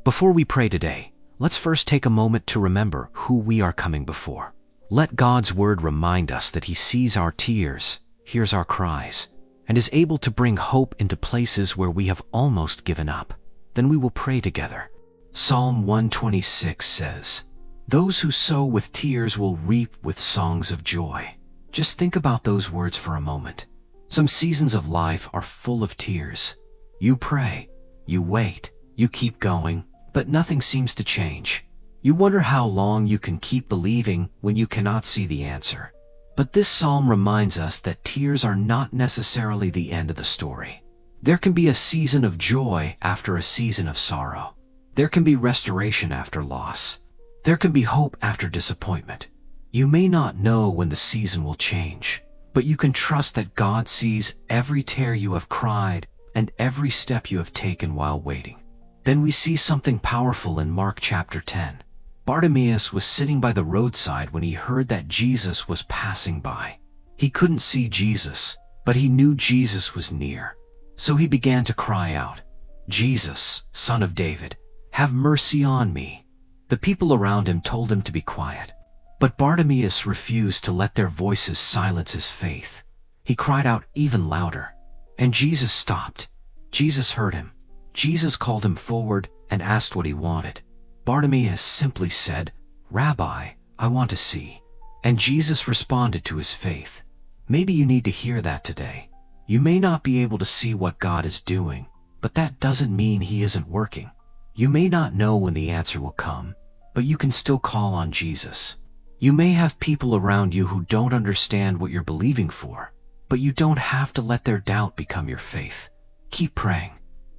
Before we pray today, let's first take a moment to remember who we are coming before. Let God's word remind us that He sees our tears, hears our cries, and is able to bring hope into places where we have almost given up. Then we will pray together. Psalm 126 says, "Those who sow with tears will reap with songs of joy." Just think about those words for a moment. Some seasons of life are full of tears. You pray, you wait, you keep going, but nothing seems to change. You wonder how long you can keep believing when you cannot see the answer. But this psalm reminds us that tears are not necessarily the end of the story. There can be a season of joy after a season of sorrow. There can be restoration after loss. There can be hope after disappointment. You may not know when the season will change, but you can trust that God sees every tear you have cried and every step you have taken while waiting. Then we see something powerful in Mark chapter 10. Bartimaeus was sitting by the roadside when he heard that Jesus was passing by. He couldn't see Jesus, but he knew Jesus was near. So he began to cry out, "Jesus, Son of David, have mercy on me." The people around him told him to be quiet. But Bartimaeus refused to let their voices silence his faith. He cried out even louder, and Jesus stopped. Jesus heard him. Jesus called him forward and asked what he wanted. Bartimaeus simply said, "Rabbi, I want to see." And Jesus responded to his faith. Maybe you need to hear that today. You may not be able to see what God is doing, but that doesn't mean He isn't working. You may not know when the answer will come, but you can still call on Jesus. You may have people around you who don't understand what you're believing for, but you don't have to let their doubt become your faith. Keep praying.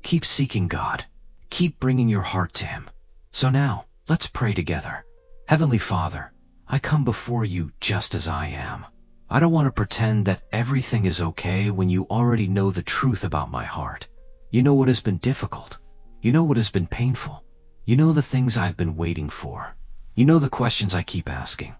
Keep seeking God. Keep bringing your heart to Him. So now, let's pray together. Heavenly Father, I come before you just as I am. I don't want to pretend that everything is okay when you already know the truth about my heart. You know what has been difficult. You know what has been painful. You know the things I've been waiting for. You know the questions I keep asking.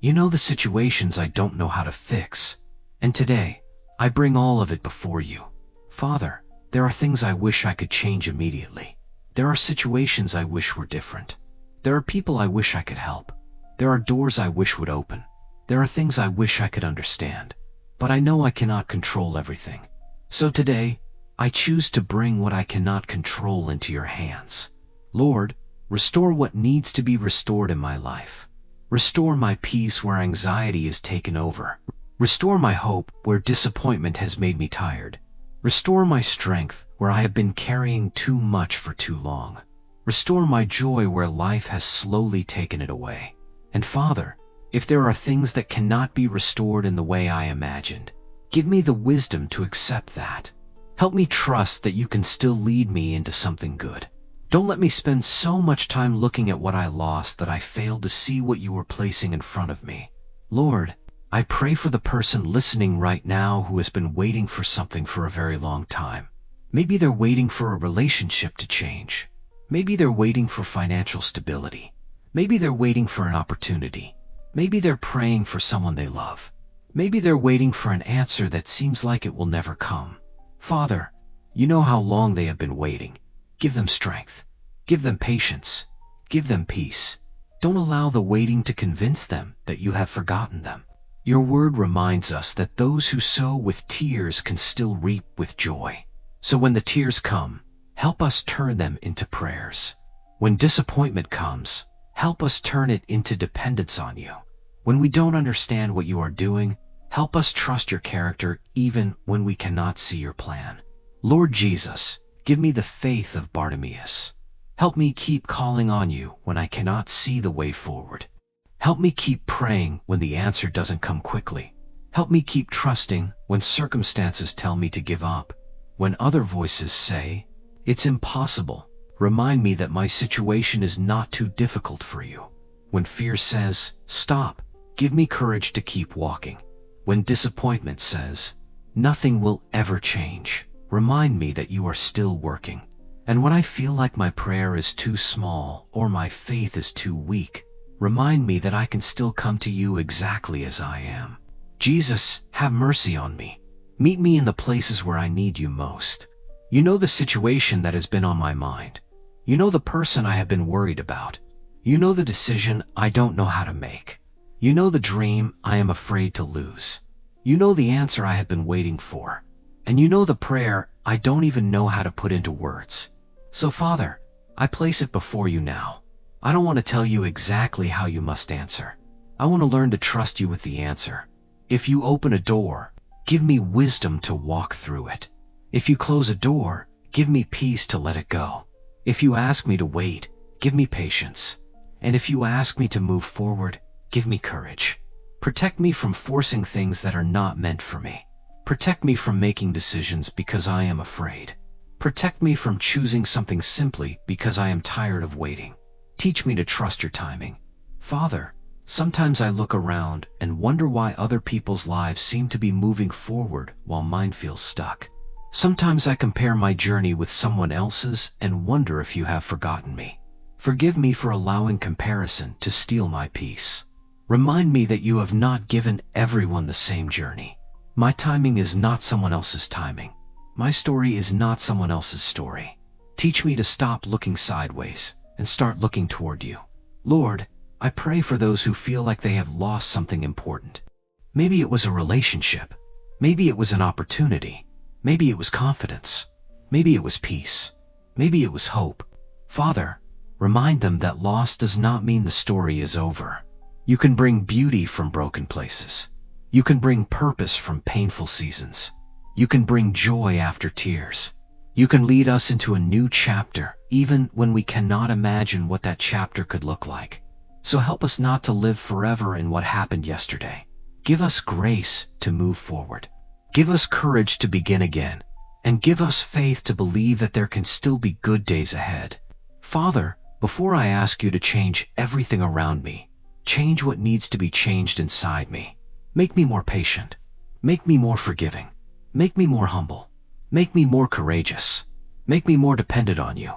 You know the situations I don't know how to fix. And today, I bring all of it before you. Father, there are things I wish I could change immediately. There are situations I wish were different. There are people I wish I could help. There are doors I wish would open. There are things I wish I could understand. But I know I cannot control everything. So today, I choose to bring what I cannot control into your hands. Lord, restore what needs to be restored in my life. Restore my peace where anxiety is taken over. Restore my hope where disappointment has made me tired. Restore my strength where I have been carrying too much for too long. Restore my joy where life has slowly taken it away. And Father, if there are things that cannot be restored in the way I imagined, give me the wisdom to accept that. Help me trust that you can still lead me into something good. Don't let me spend so much time looking at what I lost that I failed to see what you were placing in front of me. Lord, I pray for the person listening right now who has been waiting for something for a very long time. Maybe they're waiting for a relationship to change. Maybe they're waiting for financial stability. Maybe they're waiting for an opportunity. Maybe they're praying for someone they love. Maybe they're waiting for an answer that seems like it will never come. Father, you know how long they have been waiting. Give them strength. Give them patience. Give them peace. Don't allow the waiting to convince them that you have forgotten them. Your word reminds us that those who sow with tears can still reap with joy. So when the tears come, help us turn them into prayers. When disappointment comes, help us turn it into dependence on you. When we don't understand what you are doing, help us trust your character even when we cannot see your plan. Lord Jesus, give me the faith of Bartimaeus. Help me keep calling on you when I cannot see the way forward. Help me keep praying when the answer doesn't come quickly. Help me keep trusting when circumstances tell me to give up. When other voices say, "It's impossible," remind me that my situation is not too difficult for you. When fear says, "Stop," give me courage to keep walking. When disappointment says, "Nothing will ever change," remind me that you are still working. And when I feel like my prayer is too small or my faith is too weak, remind me that I can still come to you exactly as I am. Jesus, have mercy on me. Meet me in the places where I need you most. You know the situation that has been on my mind. You know the person I have been worried about. You know the decision I don't know how to make. You know the dream I am afraid to lose. You know the answer I have been waiting for. And you know the prayer I don't even know how to put into words. So Father, I place it before you now. I don't want to tell you exactly how you must answer. I want to learn to trust you with the answer. If you open a door, give me wisdom to walk through it. If you close a door, give me peace to let it go. If you ask me to wait, give me patience. And if you ask me to move forward, give me courage. Protect me from forcing things that are not meant for me. Protect me from making decisions because I am afraid. Protect me from choosing something simply because I am tired of waiting. Teach me to trust your timing. Father, sometimes I look around and wonder why other people's lives seem to be moving forward while mine feels stuck. Sometimes I compare my journey with someone else's and wonder if you have forgotten me. Forgive me for allowing comparison to steal my peace. Remind me that you have not given everyone the same journey. My timing is not someone else's timing. My story is not someone else's story. Teach me to stop looking sideways and start looking toward you. Lord, I pray for those who feel like they have lost something important. Maybe it was a relationship. Maybe it was an opportunity. Maybe it was confidence. Maybe it was peace. Maybe it was hope. Father, remind them that loss does not mean the story is over. You can bring beauty from broken places. You can bring purpose from painful seasons. You can bring joy after tears. You can lead us into a new chapter, even when we cannot imagine what that chapter could look like. So help us not to live forever in what happened yesterday. Give us grace to move forward. Give us courage to begin again, and give us faith to believe that there can still be good days ahead. Father, before I ask you to change everything around me, change what needs to be changed inside me. Make me more patient. Make me more forgiving. Make me more humble. Make me more courageous. Make me more dependent on you.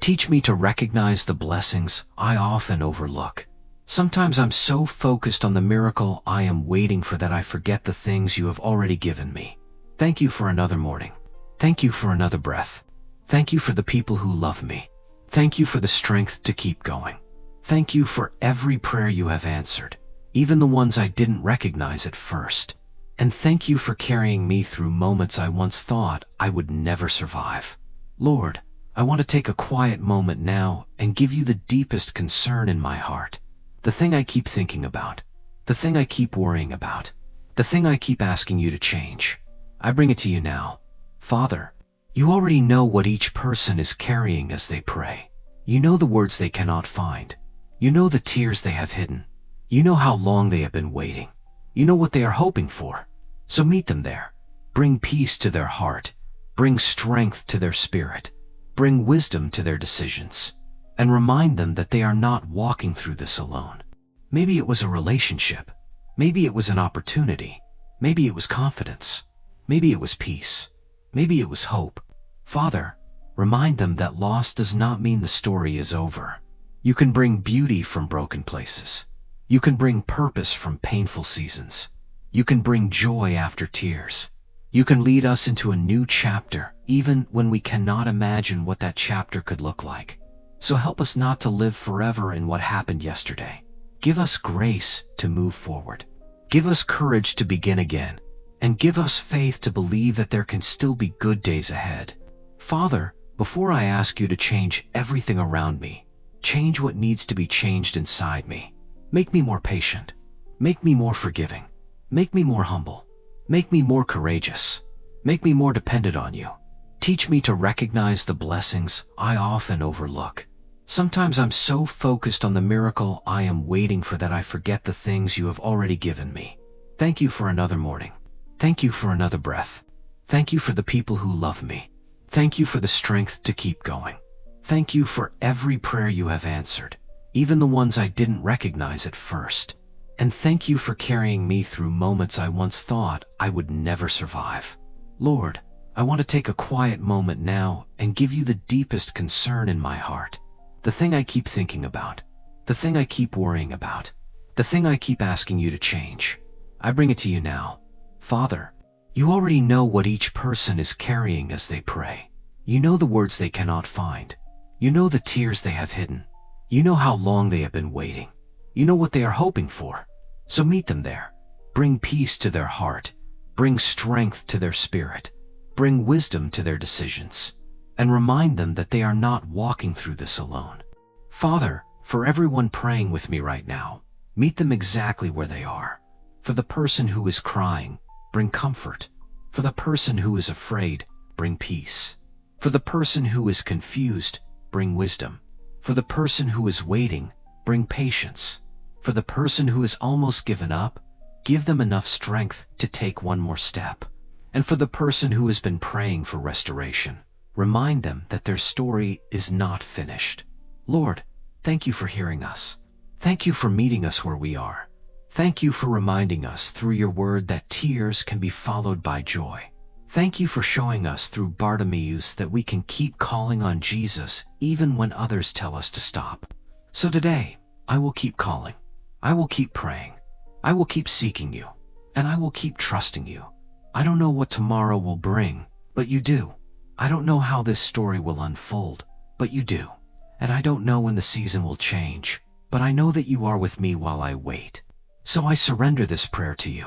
Teach me to recognize the blessings I often overlook. Sometimes I'm so focused on the miracle I am waiting for that I forget the things you have already given me. Thank you for another morning. Thank you for another breath. Thank you for the people who love me. Thank you for the strength to keep going. Thank you for every prayer you have answered, even the ones I didn't recognize at first. And thank you for carrying me through moments I once thought I would never survive. Lord, I want to take a quiet moment now and give you the deepest concern in my heart. The thing I keep thinking about. The thing I keep worrying about. The thing I keep asking you to change. I bring it to you now. Father, you already know what each person is carrying as they pray. You know the words they cannot find. You know the tears they have hidden. You know how long they have been waiting. You know what they are hoping for. So meet them there. Bring peace to their heart. Bring strength to their spirit. Bring wisdom to their decisions. And remind them that they are not walking through this alone. Maybe it was a relationship. Maybe it was an opportunity. Maybe it was confidence. Maybe it was peace. Maybe it was hope. Father, remind them that loss does not mean the story is over. You can bring beauty from broken places. You can bring purpose from painful seasons. You can bring joy after tears. You can lead us into a new chapter, even when we cannot imagine what that chapter could look like. So help us not to live forever in what happened yesterday. Give us grace to move forward. Give us courage to begin again, and give us faith to believe that there can still be good days ahead. Father, before I ask you to change everything around me, change what needs to be changed inside me. Make me more patient. Make me more forgiving. Make me more humble. Make me more courageous. Make me more dependent on you. Teach me to recognize the blessings I often overlook. Sometimes I'm so focused on the miracle I am waiting for that I forget the things you have already given me. Thank you for another morning. Thank you for another breath. Thank you for the people who love me. Thank you for the strength to keep going. Thank you for every prayer you have answered, even the ones I didn't recognize at first. And thank you for carrying me through moments I once thought I would never survive. Lord, I want to take a quiet moment now and give you the deepest concern in my heart. The thing I keep thinking about. The thing I keep worrying about. The thing I keep asking you to change. I bring it to you now. Father, you already know what each person is carrying as they pray. You know the words they cannot find. You know the tears they have hidden. You know how long they have been waiting. You know what they are hoping for. So meet them there. Bring peace to their heart. Bring strength to their spirit. Bring wisdom to their decisions. And remind them that they are not walking through this alone. Father, for everyone praying with me right now, meet them exactly where they are. For the person who is crying, bring comfort. For the person who is afraid, bring peace. For the person who is confused, bring wisdom. For the person who is waiting, bring patience. For the person who has almost given up, give them enough strength to take one more step. And for the person who has been praying for restoration, remind them that their story is not finished. Lord, thank you for hearing us. Thank you for meeting us where we are. Thank you for reminding us through your word that tears can be followed by joy. Thank you for showing us through Bartimaeus that we can keep calling on Jesus even when others tell us to stop. So today, I will keep calling. I will keep praying. I will keep seeking you. And I will keep trusting you. I don't know what tomorrow will bring, but you do. I don't know how this story will unfold, but you do. And I don't know when the season will change, but I know that you are with me while I wait. So I surrender this prayer to you.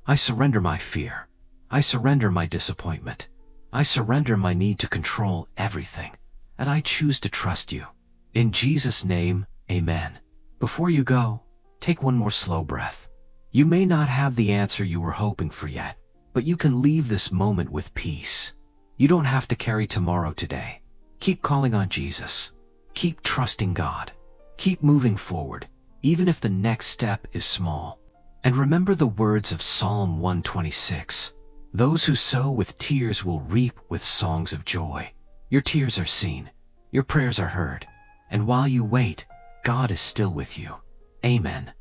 I surrender my fear. I surrender my disappointment. I surrender my need to control everything. And I choose to trust you. In Jesus' name, amen. Before you go, take one more slow breath. You may not have the answer you were hoping for yet, but you can leave this moment with peace. You don't have to carry tomorrow today. Keep calling on Jesus. Keep trusting God. Keep moving forward, even if the next step is small. And remember the words of Psalm 126. Those who sow with tears will reap with songs of joy. Your tears are seen. Your prayers are heard. And while you wait, God is still with you. Amen.